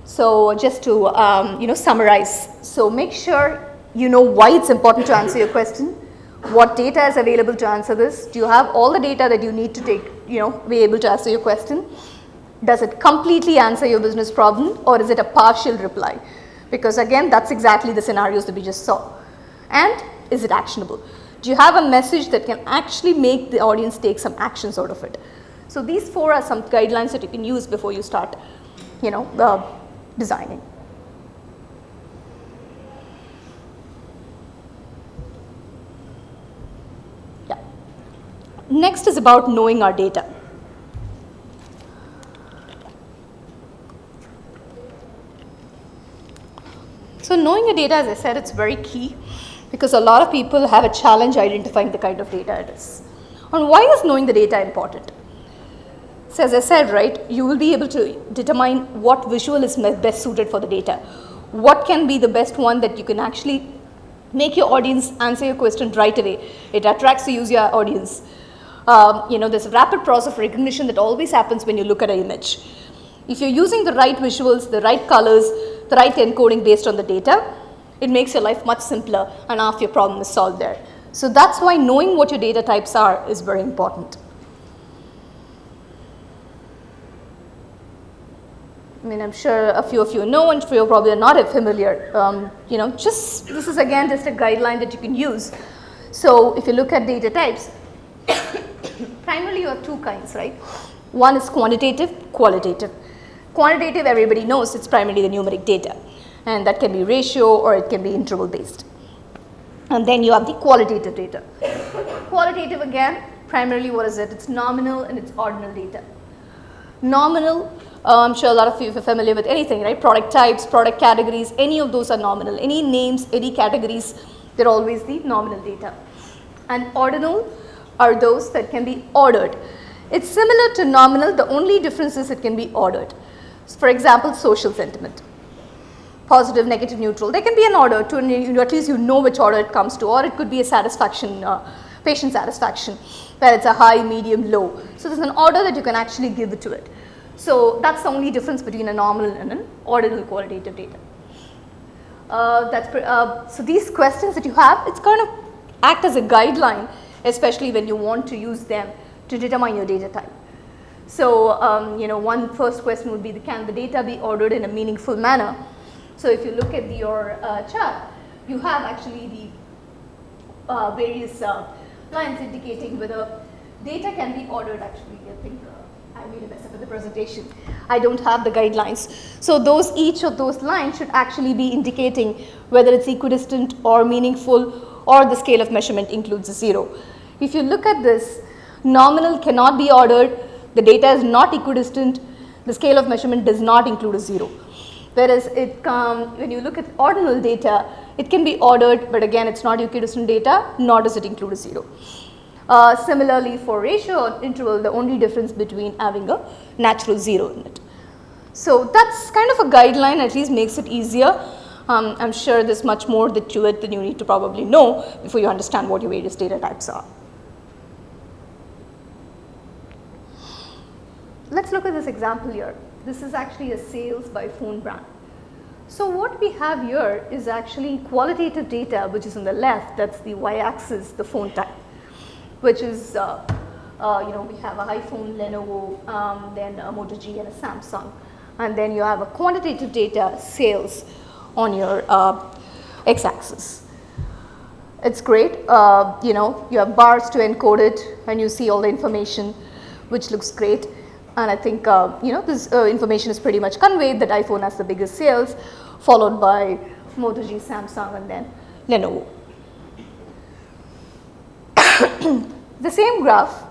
So just to summarize, so make sure you know why it's important to answer your question, what data is available to answer this, do you have all the data that you need to be able to answer your question, does it completely answer your business problem or is it a partial reply, because again that's exactly the scenarios that we just saw, and is it actionable, do you have a message that can actually make the audience take some actions out of it. So these 4 are some guidelines that you can use before you start designing. Yeah. Next is about knowing our data. So knowing your data, as I said, it's very key because a lot of people have a challenge identifying the kind of data it is. And why is knowing the data important? So as I said, right, you will be able to determine what visual is best suited for the data. What can be the best one that you can actually make your audience answer your question right away. It attracts the user audience. There's a rapid process of recognition that always happens when you look at an image. If you're using the right visuals, the right colors, the right encoding based on the data, it makes your life much simpler and half your problem is solved there. So that's why knowing what your data types are is very important. I mean, I'm sure a few of you know and a few probably are not familiar. This is again just a guideline that you can use. So if you look at data types, primarily you have 2 kinds, right? One is quantitative, qualitative. Quantitative, everybody knows, it's primarily the numeric data, and that can be ratio or it can be interval based. And then you have the qualitative data. Qualitative again, primarily what is it? It's nominal and it's ordinal data. Nominal, I'm sure a lot of you are familiar with anything, right? Product types, product categories, any of those are nominal. Any names, any categories, they're always the nominal data. And ordinal are those that can be ordered. It's similar to nominal, the only difference is it can be ordered. So for example, social sentiment. Positive, negative, neutral. They can be an order to at least you know which order it comes to, or it could be a satisfaction, patient satisfaction, where it's a high, medium, low. So there's an order that you can actually give it to it. So that's the only difference between a nominal and an ordinal qualitative data. So these questions that you have, it's going to act as a guideline, especially when you want to use them to determine your data type. So one first question would be, can the data be ordered in a meaningful manner? So if you look at your chart, you have actually the various lines indicating whether data can be ordered. Actually, I think I made a mess up with the presentation. I don't have the guidelines. So each of those lines should actually be indicating whether it's equidistant or meaningful, or the scale of measurement includes a 0. If you look at this, nominal cannot be ordered, the data is not equidistant, the scale of measurement does not include a 0. Whereas when you look at ordinal data, it can be ordered, but again it's not equidistant data, nor does it include a 0. Similarly for ratio or interval, the only difference between having a natural 0 in it. So that's kind of a guideline, at least makes it easier. I'm sure there's much more to it than you need to probably know before you understand what your various data types are. Let's look at this example here. This is actually a sales by phone brand. So what we have here is actually qualitative data, which is on the left, that's the y-axis, the phone type, which is, we have a iPhone, Lenovo, then a Moto G and a Samsung. And then you have a quantitative data, sales, on your x-axis. It's great, you have bars to encode it and you see all the information, which looks great. And I think, this information is pretty much conveyed that iPhone has the biggest sales, followed by Moto G, Samsung, and then Lenovo. The same graph.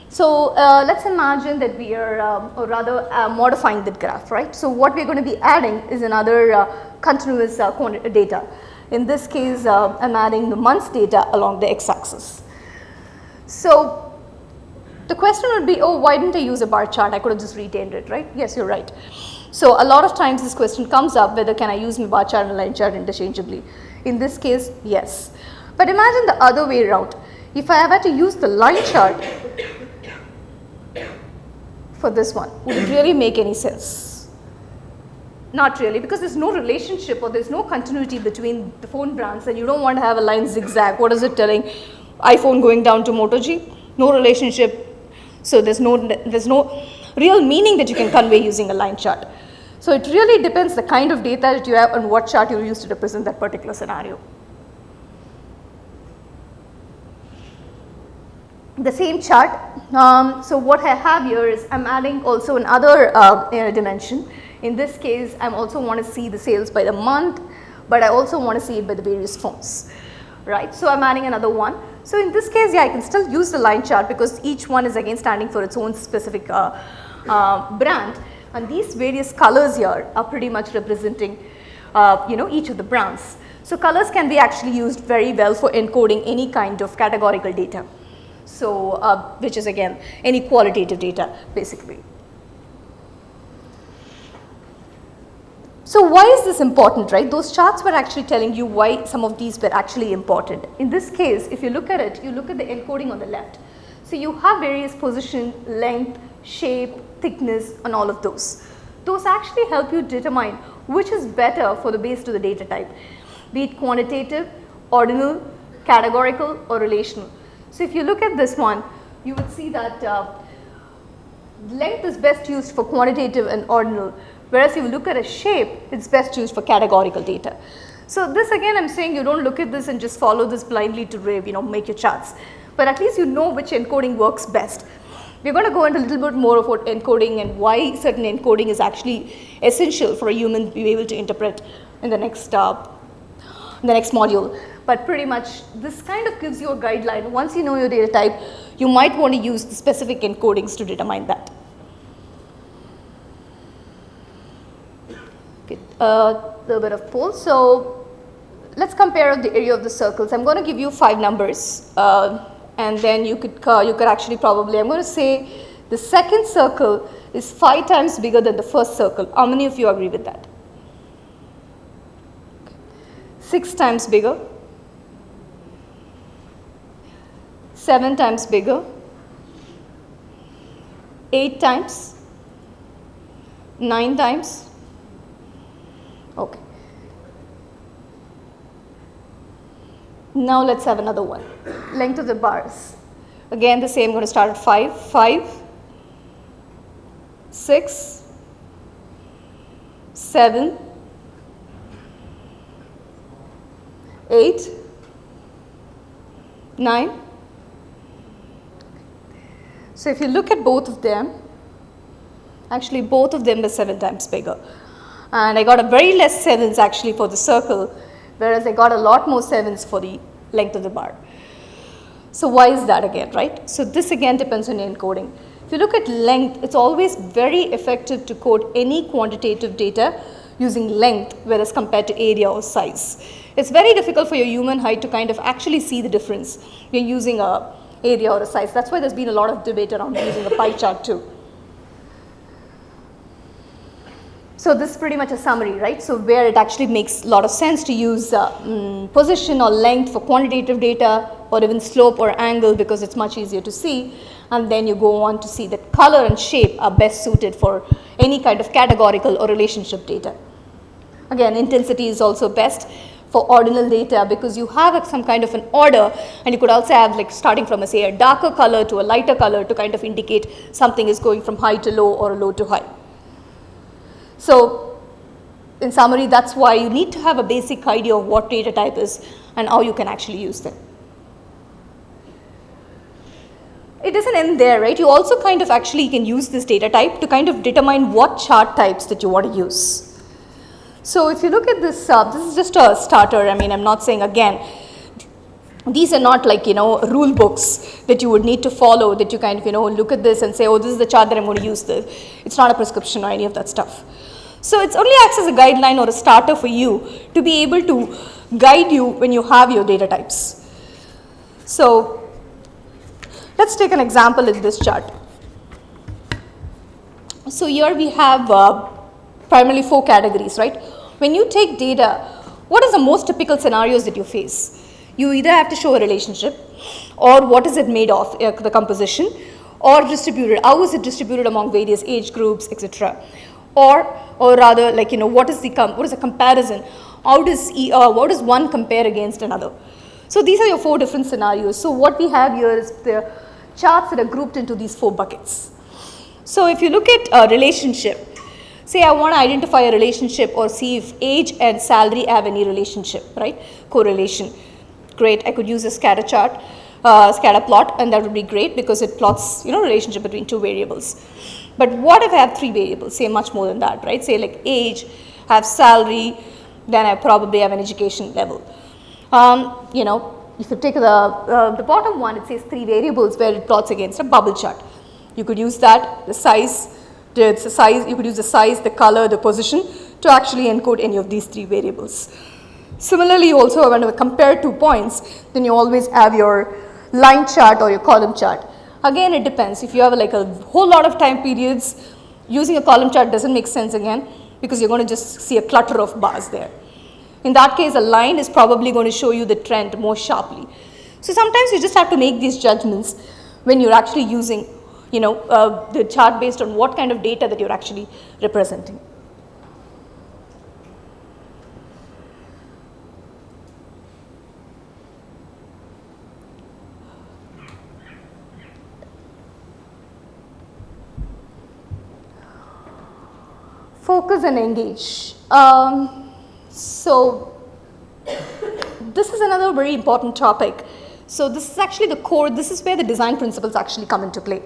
So let's imagine that we are, or rather modifying that graph, right? So what we're going to be adding is another continuous data. In this case, I'm adding the month's data along the x-axis. So the question would be, oh, why didn't I use a bar chart? I could have just retained it, right? Yes, you're right. So a lot of times this question comes up, whether can I use my bar chart and line chart interchangeably? In this case, yes. But imagine the other way around. If I had to use the line chart for this one, would it really make any sense? Not really, because there's no relationship or there's no continuity between the phone brands, and you don't want to have a line zigzag. What is it telling? iPhone going down to Moto G? No relationship. So there's no real meaning that you can convey using a line chart. So it really depends the kind of data that you have and what chart you use to represent that particular scenario. The same chart. So what I have here is I'm adding also another dimension. In this case, I also want to see the sales by the month, but I also want to see it by the various phones, right? So I'm adding another one. So in this case, yeah, I can still use the line chart because each one is again standing for its own specific brand, and these various colors here are pretty much representing, each of the brands. So colors can be actually used very well for encoding any kind of categorical data. So which is again any qualitative data basically. So why is this important, right? Those charts were actually telling you why some of these were actually important. In this case, if you look at it, you look at the encoding on the left. So you have various position, length, shape, thickness, and all of those. Those actually help you determine which is better for the base to the data type, be it quantitative, ordinal, categorical, or relational. So if you look at this one, you would see that length is best used for quantitative and ordinal, whereas if you look at a shape, it's best used for categorical data. So this again, I'm saying you don't look at this and just follow this blindly to make your charts, but at least you know which encoding works best. We're going to go into a little bit more about encoding and why certain encoding is actually essential for a human to be able to interpret in the next module. But pretty much this kind of gives you a guideline. Once you know your data type, you might want to use the specific encodings to determine that. Okay, a little bit of poll. So let's compare the area of the circles. I'm going to give you 5 numbers, and then you could actually probably, I'm going to say the second circle is 5 times bigger than the first circle. How many of you agree with that? 6 times bigger. 7 times bigger, 8 times, 9 times, okay. Now let's have another one. Length of the bars. Again the same, I'm going to start at 5, 6, 7, 8, 9. So if you look at both of them, actually both of them are 7 times bigger. And I got a very less 7s actually for the circle, whereas I got a lot more 7s for the length of the bar. So why is that again, right? So this again depends on encoding. If you look at length, it's always very effective to code any quantitative data using length, whereas compared to area or size. It's very difficult for your human eye to kind of actually see the difference. You're using a area or a size. That's why there's been a lot of debate around using a pie chart too. So this is pretty much a summary, right? So where it actually makes a lot of sense to use position or length for quantitative data, or even slope or angle, because it's much easier to see. And then you go on to see that color and shape are best suited for any kind of categorical or relationship data. Again, intensity is also best for ordinal data because you have some kind of an order, and you could also have like starting from say a darker color to a lighter color to kind of indicate something is going from high to low or low to high. So in summary, that's why you need to have a basic idea of what data type is and how you can actually use them. It doesn't end there, right? You also kind of actually can use this data type to kind of determine what chart types that you want to use. So if you look at this, this is just a starter. I mean, I'm not saying again, these are not like, rule books that you would need to follow, that you kind of, look at this and say, oh, this is the chart that I'm going to use this. It's not a prescription or any of that stuff. So it's only acts as a guideline or a starter for you to be able to guide you when you have your data types. So let's take an example in this chart. So here we have primarily 4 categories, right? When you take data, what is the most typical scenarios that you face? You either have to show a relationship, or what is it made of, the composition, or distributed, how is it distributed among various age groups, etc. or rather, like, what is the comparison? How does one compare against another? So these are your 4 different scenarios. So what we have here is the charts that are grouped into these 4 buckets. So if you look at a relationship, say I want to identify a relationship or see if age and salary have any relationship, right? Correlation. Great, I could use a scatter chart, scatter plot, and that would be great because it plots, relationship between 2 variables. But what if I have 3 variables, say much more than that, right? Say like age, have salary, then I probably have an education level. If you take the bottom one, it says 3 variables where it plots against a bubble chart. You could use that, you could use the size, the color, the position to actually encode any of these 3 variables. Similarly, also when you compare 2 points, then you always have your line chart or your column chart. Again, it depends. If you have like a whole lot of time periods, using a column chart doesn't make sense again because you're going to just see a clutter of bars there. In that case, a line is probably going to show you the trend more sharply. So sometimes you just have to make these judgments when you're actually using, the chart based on what kind of data that you're actually representing. Focus and engage. So this is another very important topic. So this is actually the core, this is where the design principles actually come into play.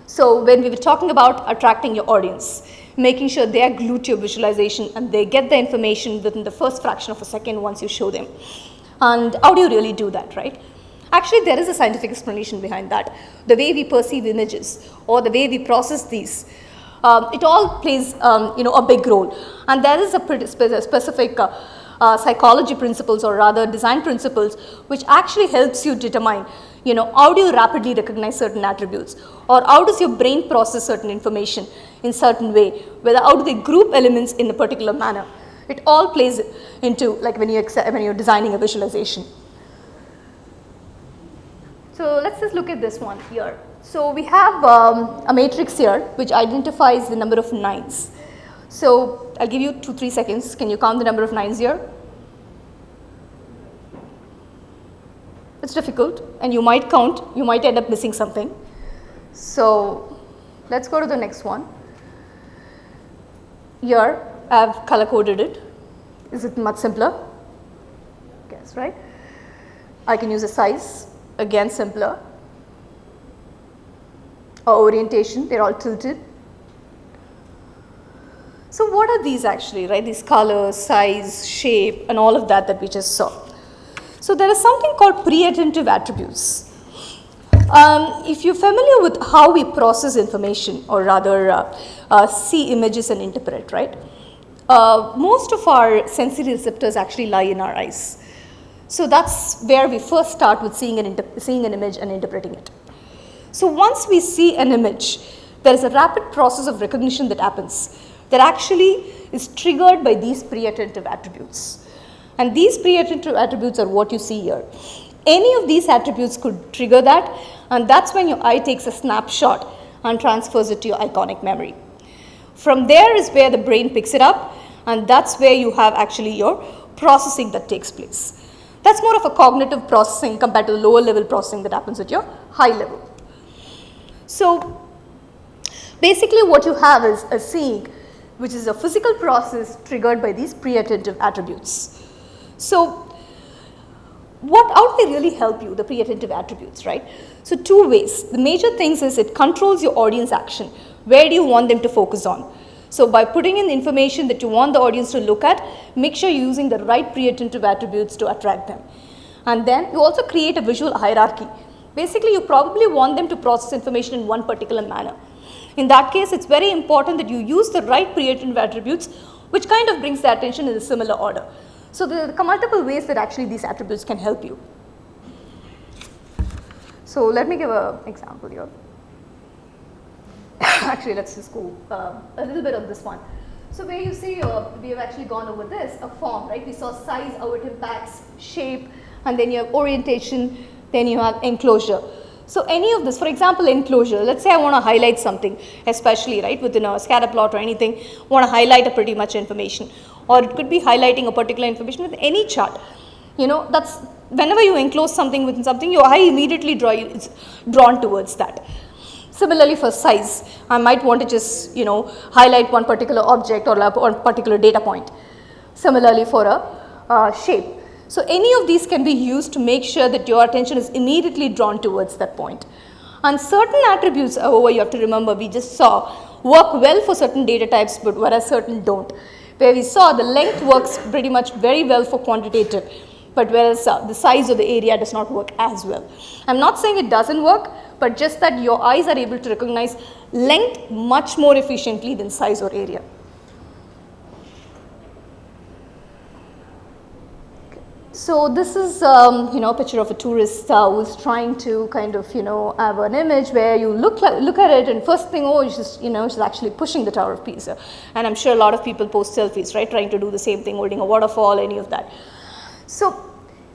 So when we were talking about attracting your audience, making sure they are glued to your visualization and they get the information within the first fraction of a second once you show them. And how do you really do that, right? Actually, there is a scientific explanation behind that. The way we perceive images or the way we process these, it all plays a big role, and there is a pretty specific psychology principles or rather design principles which actually helps you determine how do you rapidly recognize certain attributes or how does your brain process certain information in certain way, whether how do they group elements in a particular manner. It all plays into like when you're designing a visualization. So let's just look at this one here. So we have a matrix here which identifies the number of 9s. So I'll give you 2-3 seconds. Can you count the number of 9s here? It's difficult and you might count, you might end up missing something. So let's go to the next one. Here I've color coded it. Is it much simpler? Yes, right? I can use a size, again simpler. Or orientation, they're all tilted. So what are these actually, right? These colors, size, shape, and all of that we just saw. So there is something called pre-attentive attributes. If you're familiar with how we process information or rather see images and interpret, right? Most of our sensory receptors actually lie in our eyes. So that's where we first start with seeing an image and interpreting it. So once we see an image, there is a rapid process of recognition that happens that actually is triggered by these pre-attentive attributes. And these pre-attentive attributes are what you see here. Any of these attributes could trigger that, and that's when your eye takes a snapshot and transfers it to your iconic memory. From there is where the brain picks it up, and that's where you have actually your processing that takes place. That's more of a cognitive processing compared to the lower level processing that happens at your high level. So basically what you have is a seeing, which is a physical process triggered by these pre-attentive attributes. So how do they really help you, the pre-attentive attributes, right? So 2 ways. The major things is it controls your audience action. Where do you want them to focus on? So by putting in the information that you want the audience to look at, make sure you're using the right pre-attentive attributes to attract them. And then you also create a visual hierarchy. Basically, you probably want them to process information in one particular manner. In that case, it's very important that you use the right pre-attentive attributes, which kind of brings the attention in a similar order. So there are multiple ways that actually these attributes can help you. So let me give an example here. Actually, let's just go a little bit of this one. So where you see we have actually gone over this, a form, right? We saw size, how it impacts, shape, and then you have orientation, then you have enclosure. So any of this, for example, enclosure, let's say I want to highlight something, especially right within a scatter plot or anything, want to highlight a pretty much information, or it could be highlighting a particular information with any chart. You know, that's whenever you enclose something within something, your eye immediately is drawn towards that. Similarly for size, I might want to just, you know, highlight one particular object or one particular data point. Similarly for a shape. So any of these can be used to make sure that your attention is immediately drawn towards that point. And certain attributes, however, you have to remember, we just saw, work well for certain data types, but whereas certain don't. Where we saw the length works pretty much very well for quantitative, but whereas the size of the area does not work as well. I'm not saying it doesn't work, but just that your eyes are able to recognize length much more efficiently than size or area. So this is you know, a picture of a tourist who's trying to kind of, you know, have an image where you look at it and first thing, oh, it's just, you know, she's actually pushing the Tower of Pisa. And I'm sure a lot of people post selfies, right, trying to do the same thing, holding a waterfall, any of that. So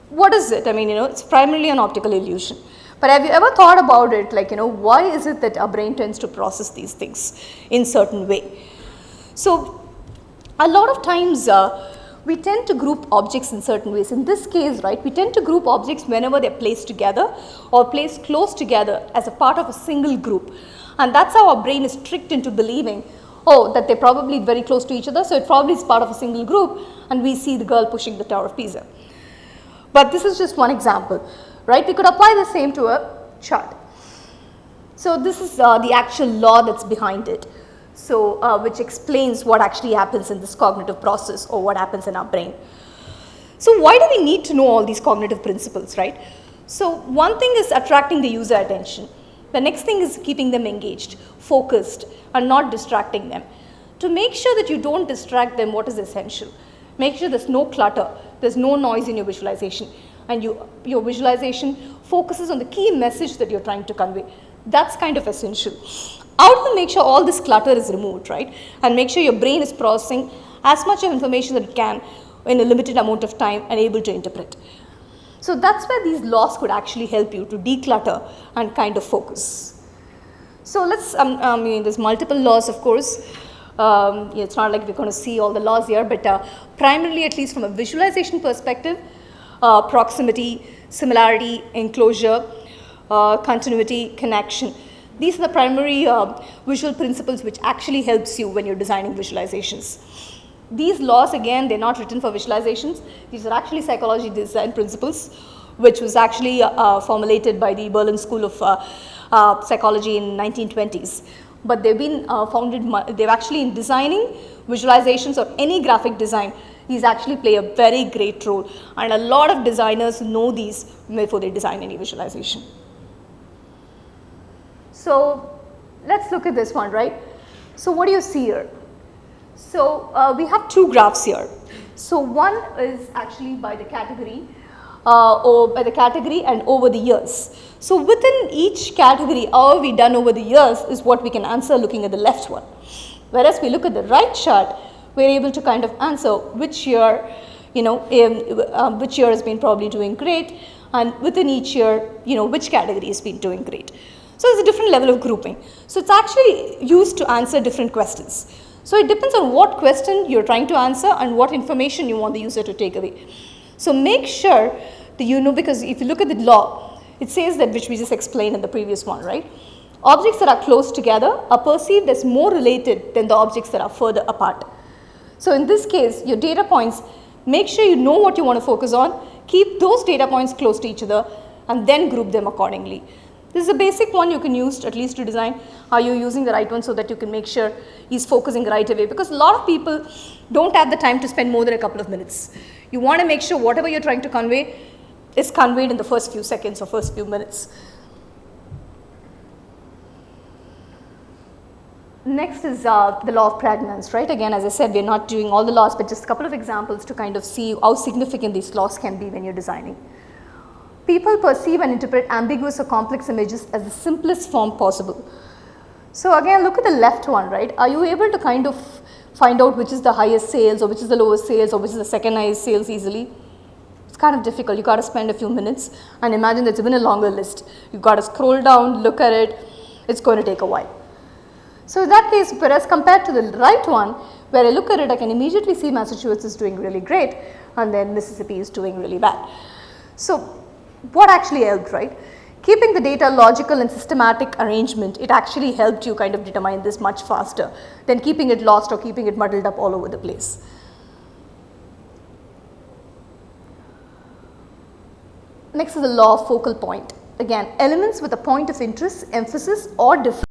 what is it? I mean, you know, it's primarily an optical illusion. But have you ever thought about it, like, you know, why is it that our brain tends to process these things in certain way? So a lot of times we tend to group objects in certain ways. In this case, right, we tend to group objects whenever they're placed together or placed close together as a part of a single group. And that's how our brain is tricked into believing, oh, that they're probably very close to each other, so it probably is part of a single group, and we see the girl pushing the Tower of Pisa. But this is just one example, right? We could apply the same to a chart. So this is the actual law that's behind it. So which explains what actually happens in this cognitive process or what happens in our brain. So why do we need to know all these cognitive principles, right? So one thing is attracting the user attention. The next thing is keeping them engaged, focused, and not distracting them. To make sure that you don't distract them, what is essential? Make sure there's no clutter, there's no noise in your visualization, and your visualization focuses on the key message that you're trying to convey. That's kind of essential. How to make sure all this clutter is removed, right? And make sure your brain is processing as much of information that it can in a limited amount of time and able to interpret. So that's where these laws could actually help you to declutter and kind of focus. So let's, I mean, there's multiple laws, of course. It's not like we're going to see all the laws here, but primarily, at least from a visualization perspective, proximity, similarity, enclosure, continuity, connection. These are the primary visual principles which actually helps you when you're designing visualizations. These laws, again, they're not written for visualizations. These are actually psychology design principles, which was actually formulated by the Berlin School of Psychology in 1920s. But they've been they've actually in designing visualizations or any graphic design, these actually play a very great role. And a lot of designers know these before they design any visualization. So let's look at this one, right? So what do you see here? So we have two graphs here. So one is actually by the category and over the years. So within each category, how we done over the years is what we can answer looking at the left one. Whereas we look at the right chart, we're able to kind of answer which year, you know, which year has been probably doing great, and within each year, you know, which category has been doing great. So it's a different level of grouping. So it's actually used to answer different questions. So it depends on what question you're trying to answer and what information you want the user to take away. So make sure that you know, because if you look at the law, it says that, which we just explained in the previous one, right? Objects that are close together are perceived as more related than the objects that are further apart. So in this case, your data points, make sure you know what you want to focus on, keep those data points close to each other, and then group them accordingly. This is a basic one you can use at least to design. Are you using the right one so that you can make sure he's focusing right away? Because a lot of people don't have the time to spend more than a couple of minutes. You want to make sure whatever you're trying to convey is conveyed in the first few seconds or first few minutes. Next is the law of pregnance, right? Again, as I said, we're not doing all the laws, but just a couple of examples to kind of see how significant these laws can be when you're designing. People perceive and interpret ambiguous or complex images as the simplest form possible. So again, look at the left one, right? Are you able to kind of find out which is the highest sales or which is the lowest sales or which is the second highest sales easily? it's kind of difficult. You got to spend a few minutes, and imagine that's even a longer list. You got to scroll down, look at it, it's going to take a while. So in that case, whereas compared to the right one, where I look at it, I can immediately see Massachusetts is doing really great, and then Mississippi is doing really bad. So what actually helped, right? Keeping the data logical and systematic arrangement, it actually helped you kind of determine this much faster than keeping it lost or keeping it muddled up all over the place. Next is the law of focal point. Again, elements with a point of interest, emphasis or difference